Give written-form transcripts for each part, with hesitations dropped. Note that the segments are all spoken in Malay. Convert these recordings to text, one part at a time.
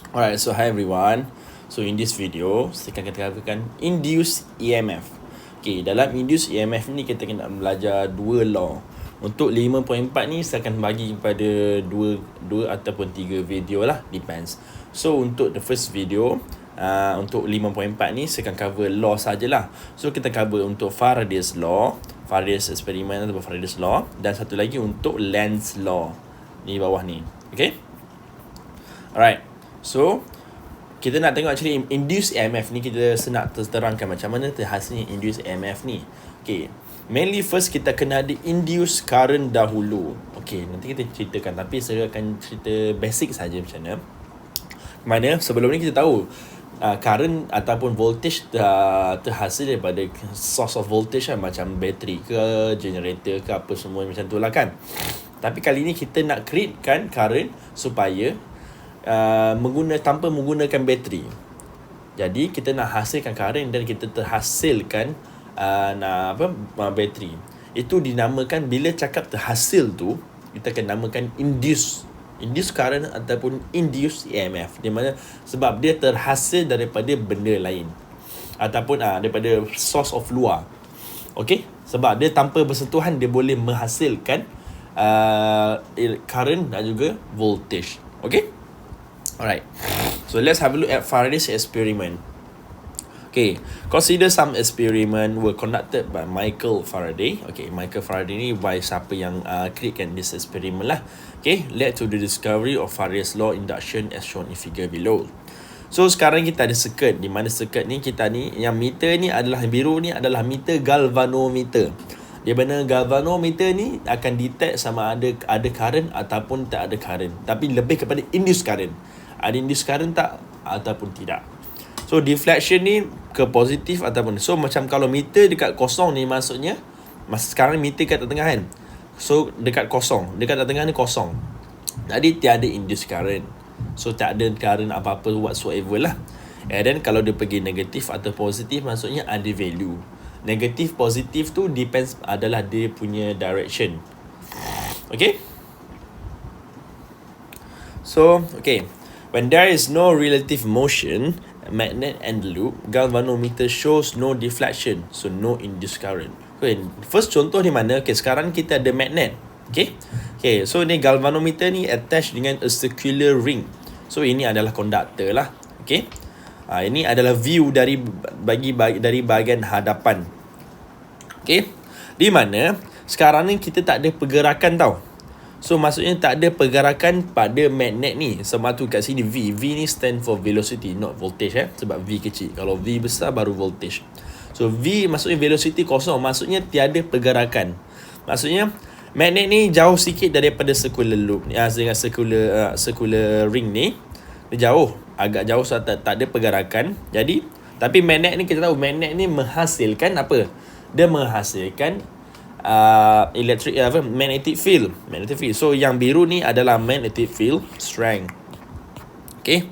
Alright, so hi everyone. So in this video, saya akan katakan induced EMF. Okay, dalam induced EMF ni kita kena belajar dua law. Untuk 5.4 ni saya akan bagi kepada dua ataupun 3 video lah, depends. So untuk the first video, untuk 5.4 ni saya akan cover law sajalah. So kita cover untuk Faraday's law, Faraday's experiment atau Faraday's law, dan satu lagi untuk Lenz's law di bawah ni. Okay? Alright. So kita nak tengok actually induced EMF ni, kita nak terangkan macam mana terhasilnya induced EMF ni. Okay, mainly first kita kena ada induced current dahulu. Okay, nanti kita ceritakan, tapi saya akan cerita basic saja macam mana. Mana sebelum ni kita tahu current ataupun voltage terhasil daripada source of voltage kan, macam bateri ke, generator ke, apa semua macam tu lah kan. Tapi kali ni kita nak createkan current supaya tanpa menggunakan bateri. Jadi kita nak hasilkan current dan kita terhasilkan bateri. Itu dinamakan, bila cakap terhasil tu, kita akan namakan induced current ataupun induced EMF. Di mana sebab dia terhasil daripada benda lain ataupun daripada source of luar. Okey, sebab dia tanpa bersentuhan dia boleh menghasilkan current dan juga voltage. Okey. Alright, so let's have a look at Faraday's experiment. Okay, consider some experiment were conducted by Michael Faraday. Okay, Michael Faraday ni by siapa yang createkan this experiment lah. Okay, led to the discovery of Faraday's law induction as shown in figure below. So sekarang kita ada circuit, di mana circuit ni kita ni, yang meter ni adalah biru ni adalah meter galvanometer. Di mana galvanometer ni akan detect sama ada current ataupun tak ada current, tapi lebih kepada induced current. Ada induced current tak ataupun tidak. So deflection ni ke positif ataupun, so macam kalau meter dekat kosong ni, maksudnya masa sekarang meter kat tengah kan, so dekat kosong, dekat tengah ni kosong, jadi tiada induced current, so tak ada current apa-apa whatsoever lah. And then kalau dia pergi negatif atau positif, maksudnya ada value. Negatif positif tu depends adalah dia punya direction. Okay. So okay, when there is no relative motion, magnet and loop, galvanometer shows no deflection, so no induced current. Okay, first contoh di mana? Okay, sekarang kita ada magnet. Okay, so ni galvanometer ni attached dengan a circular ring. So ini adalah conductor lah. Okay, ini adalah view dari bahagian hadapan. Okay, di mana sekarang ni kita tak ada pergerakan tau. So maksudnya tak ada pergerakan pada magnet ni. Sebab tu kat sini V ni stand for velocity, not voltage sebab V kecil. Kalau V besar baru voltage. So V maksudnya velocity kosong, maksudnya tiada pergerakan. Maksudnya magnet ni jauh sikit daripada circular loop ni, dengan circular ring ni. Dia jauh, agak jauh, so tak ada pergerakan. Jadi tapi magnet ni, kita tahu magnet ni menghasilkan apa? Dia menghasilkan magnetic field. So yang biru ni adalah magnetic field strength. Okay,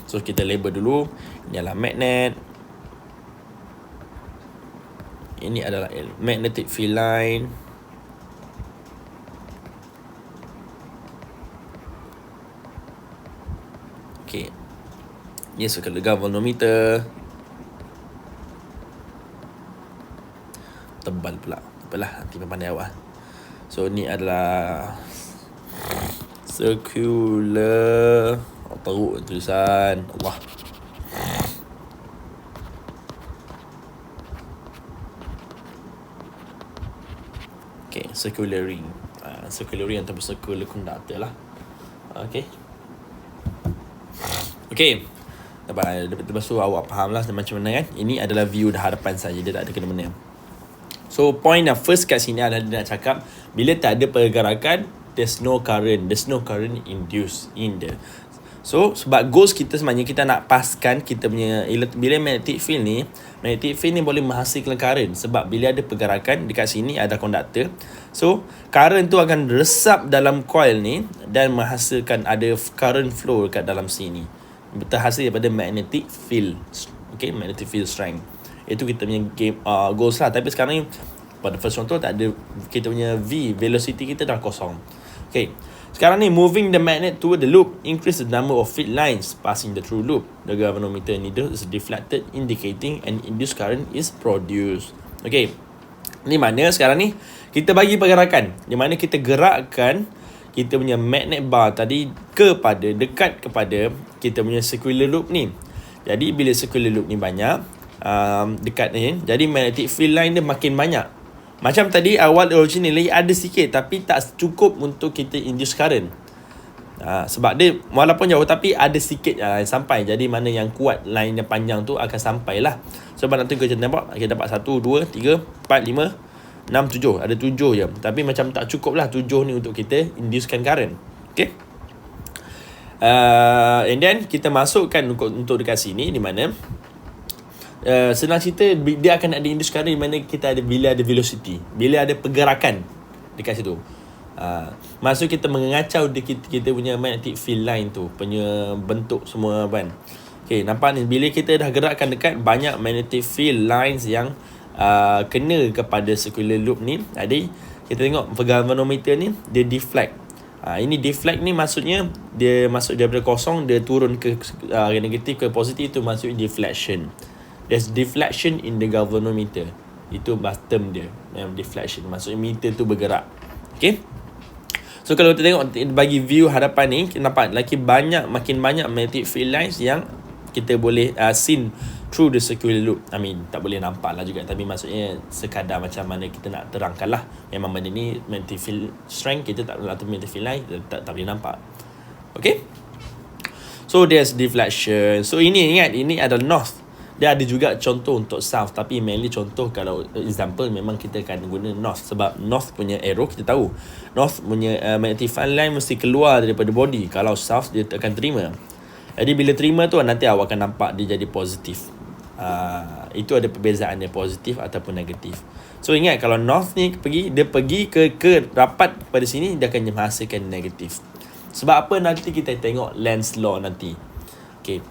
so kita label dulu. Ini adalah magnet, ini adalah magnetic field line. Okay, ini circular galvanometer. Tebal pula. Apalah, nanti pandai awak. So ni adalah circular, teruk tulisan Allah. Okay, circular ring. Circular ring ataupun circular conductor lah. Okay. Okay, lepas tu awak faham lah macam mana kan. Ini adalah view dah hadapan saja, dia tak ada kena-mena. So point yang first kat sini adalah dia nak cakap, bila tak ada pergerakan, there's no current induced in there. So sebab goals kita sebenarnya, kita nak paskan kita punya, bila magnetic field ni boleh menghasilkan current. Sebab bila ada pergerakan, dekat sini ada conductor, so current tu akan resap dalam coil ni dan menghasilkan ada current flow dekat dalam sini, terhasil daripada magnetic field. Okay, magnetic field strength. Itu kita punya goals lah. Tapi sekarang ni pada first contoh tak ada, kita punya V velocity kita dah kosong. Okay, Sekarang ni, moving the magnet toward the loop increase the number of field lines passing the through loop. The galvanometer needle is deflected, indicating an induced current is produced. Okay, ni mana sekarang ni kita bagi pergerakan, di mana kita gerakkan kita punya magnet bar tadi dekat kepada kita punya circular loop ni. Jadi bila circular loop ni banyak, dekat ni, jadi magnetic field line dia makin banyak. Macam tadi awal originally ada sikit, tapi tak cukup untuk kita induce current. Sebab dia walaupun jauh tapi ada sikit sampai. Jadi mana yang kuat, line yang panjang tu akan sampai lah. Sebab nanti kita nampak, kita dapat 1, 2, 3, 4, 5, 6, 7. Ada 7 je. Tapi macam tak cukup lah 7 ni untuk kita inducekan current. Okay. And then kita masukkan untuk dekat sini, di mana senang cerita, dia akan ada induced current di mana kita ada bila ada velocity, bila ada pergerakan dekat situ. Maksud kita mengacau kita punya magnetic field line tu, punya bentuk semua kan. Okay, nampak ni, bila kita dah gerakkan dekat, banyak magnetic field lines yang kena kepada circular loop ni. Jadi kita tengok galvanometer ni, dia deflect. Ini deflect ni maksudnya dia masuk daripada kosong, dia turun ke negatif ke positif, tu maksud deflection. There's deflection in the galvanometer. Itu term dia, deflection. Maksudnya meter tu bergerak. Okay. So kalau kita tengok bagi view hadapan ni, kita nampak makin banyak magnetic field lines yang kita boleh seen through the circular loop. I mean, tak boleh nampak lah juga, tapi maksudnya sekadar macam mana kita nak terangkan lah. Memang benda ni magnetic field strength, kita tak atau magnetic field line tak boleh nampak. Okay. So there's deflection. So ini ingat, ini adalah north. Dia ada juga contoh untuk south, tapi mainly contoh kalau example memang kita akan guna north. Sebab north punya arrow kita tahu, north punya magnetic field line mesti keluar daripada body. Kalau south dia akan terima. Jadi bila terima tu nanti awak akan nampak dia jadi positif. Itu ada perbezaan dia, positif ataupun negatif. So ingat, kalau north ni dia pergi ke rapat pada sini, dia akan menghasilkan negatif. Sebab apa, nanti kita tengok Lenz's law nanti. Okay.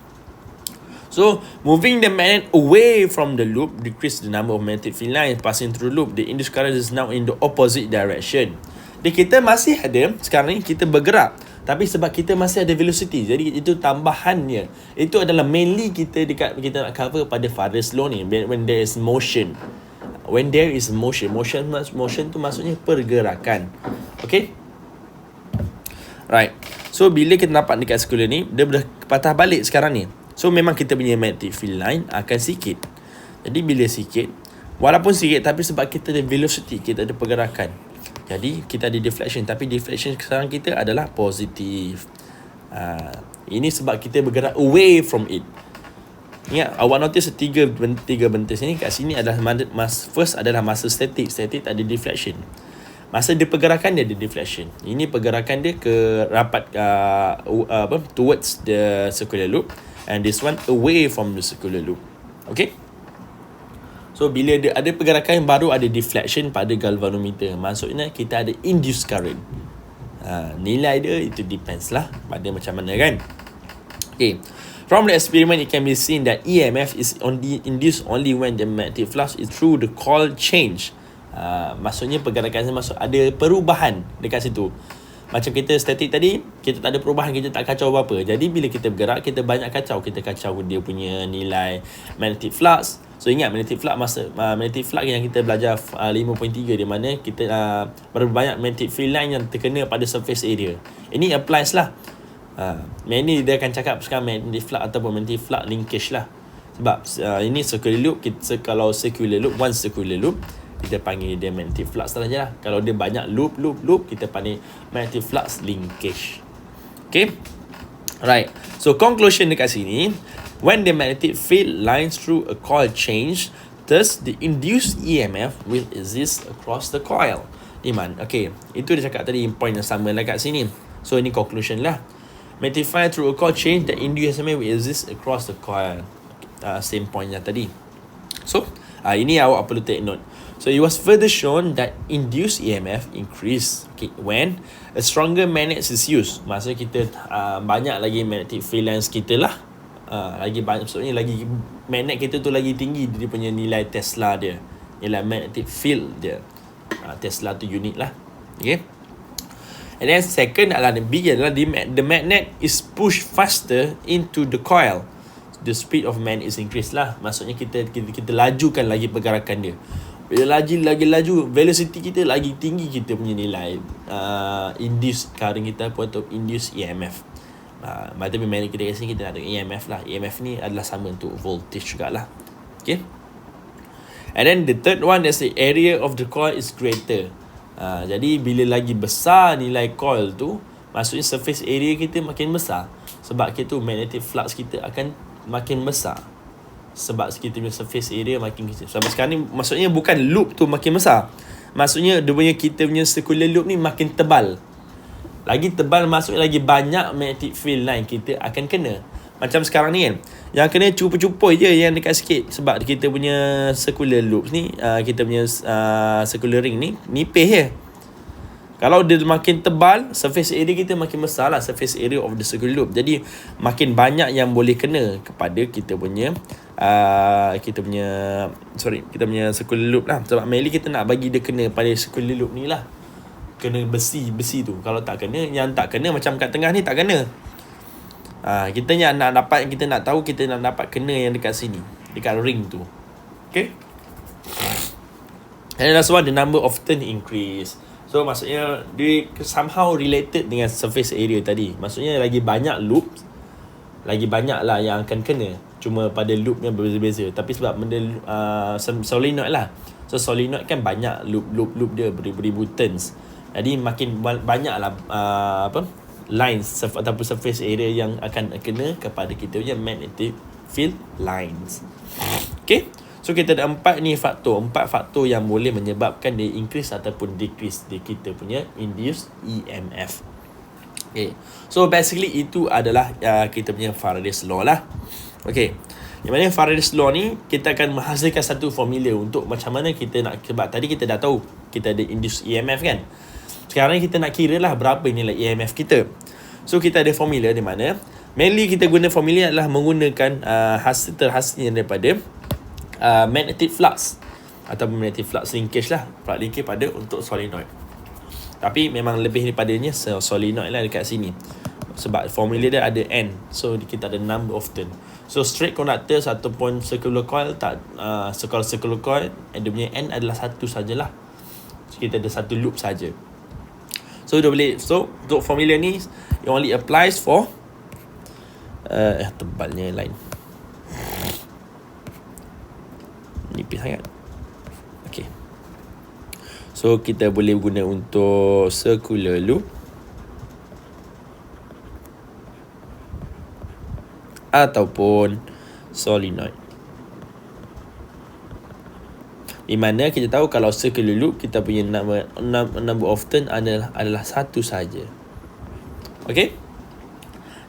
So, moving the magnet away from the loop decrease the number of magnetic field lines passing through the loop. The induced current is now in the opposite direction. Jadi kita masih ada, sekarang ni kita bergerak, tapi sebab kita masih ada velocity, jadi itu tambahannya. Itu adalah mainly kita nak cover pada Faraday's law ni, when there is motion. When there is motion tu maksudnya pergerakan. Okay. Right. So bila kita nampak dekat circular ni, dia dah patah balik sekarang ni. So memang kita punya magnetic field line akan sikit. Jadi bila sikit, walaupun sikit, tapi sebab kita ada velocity, kita ada pergerakan, jadi kita ada deflection. Tapi deflection sekarang kita adalah positif. Ini sebab kita bergerak away from it. Ingat, awak notice tiga bentis ni. Kat sini adalah first adalah masa static. Static tak ada deflection. Masa dia pergerakan, dia ada deflection. Ini pergerakan dia ke rapat towards the circular loop, and this one away from the circular loop. Okay. So bila dia ada pergerakan, baru ada deflection pada galvanometer. Maksudnya kita ada induced current. Nilai dia itu depends lah pada macam mana kan. Okay. From the experiment, it can be seen that EMF is induced only when the magnetic flux is through the coil change. Maksudnya pergerakan masuk ada perubahan dekat situ. Macam kita statik tadi, kita tak ada perubahan, kita tak kacau apa-apa. Jadi bila kita bergerak, kita banyak kacau. Kita kacau dia punya nilai magnetic flux. So ingat, magnetic flux yang kita belajar 5.3, di mana kita berapa banyak magnetic field line yang terkena pada surface area. Ini applies lah. Ini dia akan cakap sekarang magnetic flux ataupun magnetic flux linkage lah. Sebab ini circular loop, kalau circular loop, one circular loop, kita panggil dia magnetic flux sahaja lah. Kalau dia banyak loop, kita panggil magnetic flux linkage. Okay. Right. So conclusion dekat sini, when the magnetic field lines through a coil change, thus the induced EMF will exist across the coil. Iman. Okay. Itu dia cakap tadi, point yang sama lah kat sini. So ini conclusion lah. Magnetic field through a coil change, the induced EMF will exist across the coil. Same point yang tadi. So ini awak perlu take note. So it was further shown that induced EMF increase when a stronger magnet is used. Maksudnya kita banyak lagi magnetic field lines kita lah. Lagi banyak, maksudnya lagi magnet kita tu lagi tinggi dia punya nilai Tesla dia. Nilai magnetic field dia. Tesla tu unit lah. Okay. And then second adalah B adalah the magnet is pushed faster into the coil. The speed of magnet is increased lah. Maksudnya kita lajukan lagi pergerakan dia. Bila lagi laju, velocity kita lagi tinggi, kita punya nilai induced current kita atau induced EMF. Tapi magnet kita kat sini kita nak tengok EMF lah. EMF ni adalah sama untuk voltage jugalah. Okay. And then the third one is the area of the coil is greater. Jadi bila lagi besar nilai coil tu, maksudnya surface area kita makin besar. Sebab kita magnetic flux kita akan makin besar. Sebab kita punya surface area makin kecil. Sebab sekarang ni maksudnya bukan loop tu makin besar. Maksudnya kita punya circular loop ni makin tebal. Lagi tebal maksudnya lagi banyak magnetic field line kita akan kena. Macam sekarang ni kan, yang kena cupu-cupu je yang dekat sikit. Sebab kita punya circular loops ni, kita punya circular ring ni nipis je. Kalau dia makin tebal, surface area kita makin besar lah, surface area of the circular loop. Jadi makin banyak yang boleh kena kepada kita punya circular loop lah. Sebab mainly kita nak bagi dia kena pada circular loop ni lah. Kena besi tu. Kalau tak kena, yang tak kena macam kat tengah ni tak kena. Kita nak tahu kita nak dapat kena yang dekat sini, dekat ring tu. Okay. And last one, the number of turn increase. So maksudnya dia somehow related dengan surface area tadi. Maksudnya lagi banyak loop, lagi banyak lah yang akan kena. Cuma pada loop yang berbeza-beza. Tapi sebab benda solenoid lah. So solenoid kan banyak loop dia beribu-ribu turns. Jadi makin banyak lah lines ataupun surface area yang akan kena kepada kita punya magnetic field lines. Okay. So kita ada 4 faktor yang boleh menyebabkan dia increase ataupun decrease di kita punya induced EMF. Okay. So basically itu adalah kita punya Faraday's Law lah. Okay. Yang mana Faraday's Law ni kita akan menghasilkan satu formula untuk macam mana kita nak, sebab tadi kita dah tahu kita ada induced EMF kan. Sekarang ni kita nak kira lah berapa nilai EMF kita. So kita ada formula di mana mainly kita guna formula adalah menggunakan hasilnya daripada magnetic flux atau magnetic flux linkage lah. Flux linkage pada untuk solenoid. Tapi memang lebih daripadanya solenoid lah dekat sini. Sebab formula dia ada N. So kita ada number of turn. So straight conductors ataupun circular coil circular coil, dia punya N adalah satu sajalah. So kita ada satu loop saja. So untuk formula ni it only applies for tebalnya line. Nipis sangat. Okay. So kita boleh guna untuk circular loop ataupun solenoid. Di mana kita tahu kalau circular loop kita punya number of turn adalah satu saja. Okay.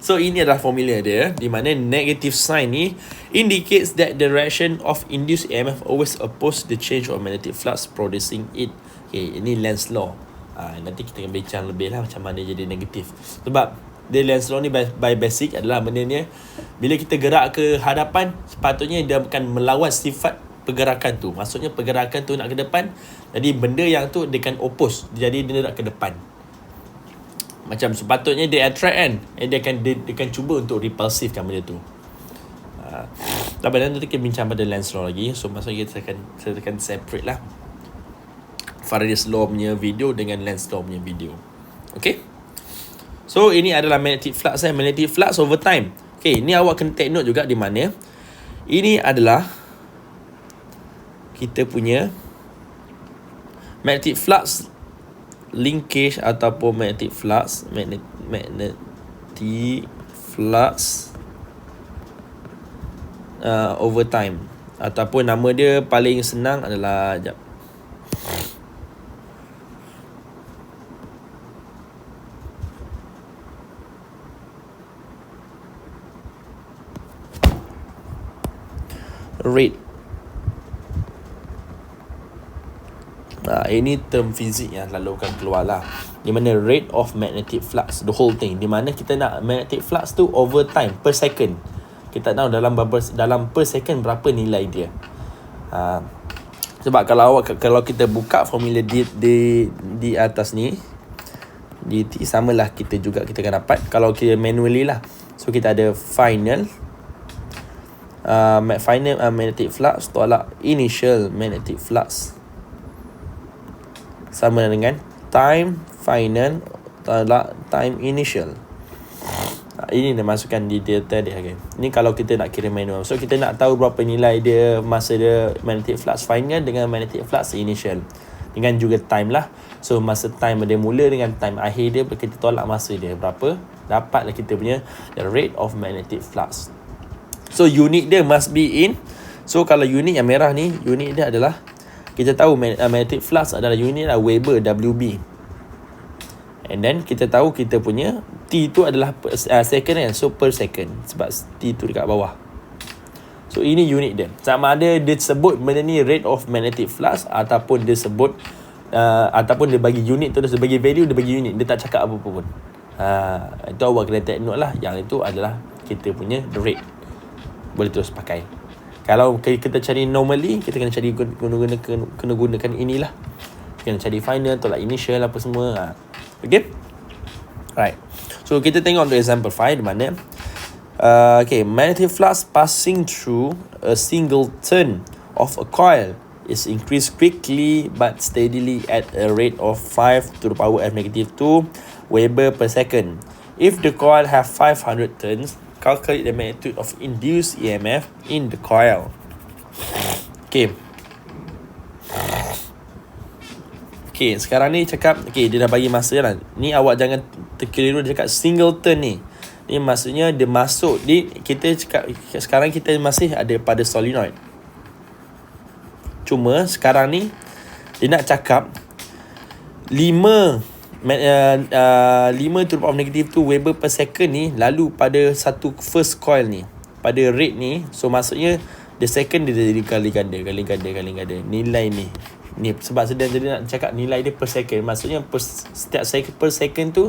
So ini adalah formula dia, di mana negative sign ni indicates that the direction of induced EMF always oppose the change of magnetic flux producing it. Okay, ini Lenz law. Nanti kita akan bincang lebih lah macam mana jadi negatif. Sebab dia Lenz law ni by basic adalah benda ni bila kita gerak ke hadapan, sepatutnya dia akan melawan sifat pergerakan tu. Maksudnya pergerakan tu nak ke depan, jadi benda yang tu dia akan oppose, jadi dia nak ke depan. Macam sepatutnya dia attract kan, dia akan cuba untuk repulsivekan benda tu. Tapi nanti kita bincang pada Lenz law lagi. So maksudnya kita akan separate lah Faraday's law punya video dengan Lenz law punya video. Okay. So ini adalah magnetic flux magnetic flux over time. Okay, ni awak kena take note juga di mana ini adalah kita punya magnetic flux linkage ataupun magnetic flux over time, ataupun nama dia paling senang adalah rate. Ini term fizik yang selalu akan keluar lah, di mana rate of magnetic flux, the whole thing, di mana kita nak magnetic flux tu over time, per second. Kita tahu dalam per second berapa nilai dia. Sebab kalau kita buka formula di atas ni, dt samalah kita akan dapat kalau kita manually lah. So kita ada final magnetic flux tolak initial magnetic flux sama dengan time final tolak time initial. Ini dia masukkan di data dia, okay. Ni kalau kita nak kira manual. So kita nak tahu berapa nilai dia, masa dia magnetic flux final dengan magnetic flux initial, dengan juga time lah. So masa time dia mula dengan time akhir dia, kita tolak masa dia berapa, dapatlah kita punya the rate of magnetic flux. So unit dia must be in. So kalau unit yang merah ni, unit dia adalah, kita tahu magnetic flux adalah unit lah Weber WB. And then kita tahu kita punya T tu adalah second kan. So per second, sebab T tu dekat bawah. So ini unit dia. Sama ada dia sebut benda ni rate of magnetic flux, ataupun dia sebut ataupun dia bagi unit tu, dia bagi value, dia bagi unit, dia tak cakap apa-apa pun. Itu awak kena take note lah. Yang itu adalah kita punya rate. Boleh terus pakai. Kalau kita cari normally, kita kena cari gunakan inilah. Kena cari final, tolak initial apa semua. Okay. Right. So kita tengok untuk example 5 di mana okay, magnetic flux passing through a single turn of a coil is increased quickly but steadily at a rate of 5 to the power f negative 2 Weber per second. If the coil have 500 turns, calculate the magnitude of induced EMF in the coil. Okay. Okay, sekarang ni cakap, okay, dia dah bagi masa lah. Ni awak jangan terkeliru, dia cakap single turn ni. Ni maksudnya dia masuk di, kita cakap sekarang kita masih ada pada solenoid. Cuma sekarang ni dia nak cakap 5 to the power negative 2 Weber per second ni lalu pada satu first coil ni, pada rate ni. So maksudnya the second dia jadi kali ganda nilai ni. Ni sebab sedang jadi nak cakap nilai dia per second. Maksudnya setiap per second tu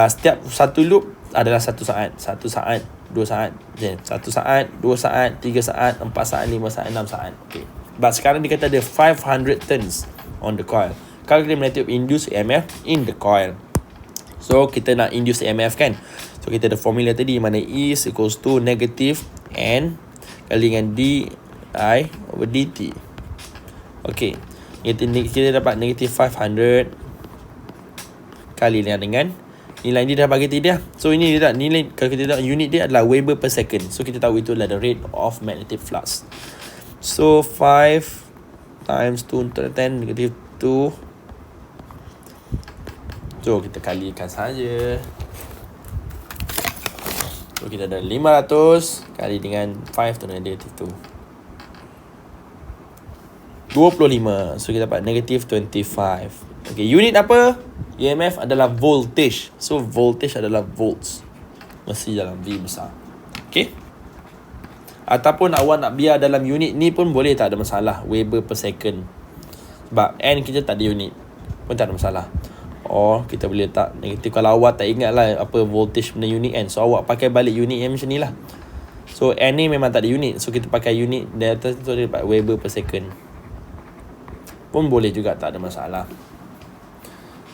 setiap satu loop adalah 1 saat, 1 saat, 2 saat, 1 saat, 2 saat, 3 saat, 4 saat, 5 saat, 6 saat. Okay. But sekarang dia kata ada 500 turns on the coil. Calculate magnetic induced EMF in the coil. So kita nak induce EMF kan. So kita ada formula tadi, mana E is equals to negative N kali dengan DI over DT. Okay, kita dapat negative 500 kali dengan nilai ni dah bagi tidak. So ini dia tak nilai, kalau kita tak unit dia adalah Weber per second. So kita tahu itu adalah the rate of magnetic flux. So 5 times 2 to the 10 negative 2. So kita kalikan saja. So kita ada 500 kali dengan 5 to the negative 2. 25. So kita dapat negative 25. Okay, unit apa? EMF adalah voltage. So voltage adalah volts. Mesti dalam V besar. Okay. Ataupun awak nak biar dalam unit ni pun boleh, tak ada masalah. Weber per second. Sebab N kita tak ada unit, pun tak ada masalah. Or kita boleh letak negatif. Kalau awak tak ingat lah apa voltage benda unit N, so awak pakai balik unit yang macam ni lah. So N ni memang tak ada unit, so kita pakai unit di atas tu, dia dapat Weber per second pun boleh juga, tak ada masalah.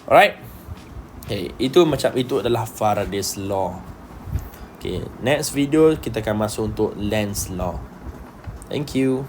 Alright. Okay, itu adalah Faraday's law. Okay, next video kita akan masuk untuk Lenz's law. Thank you.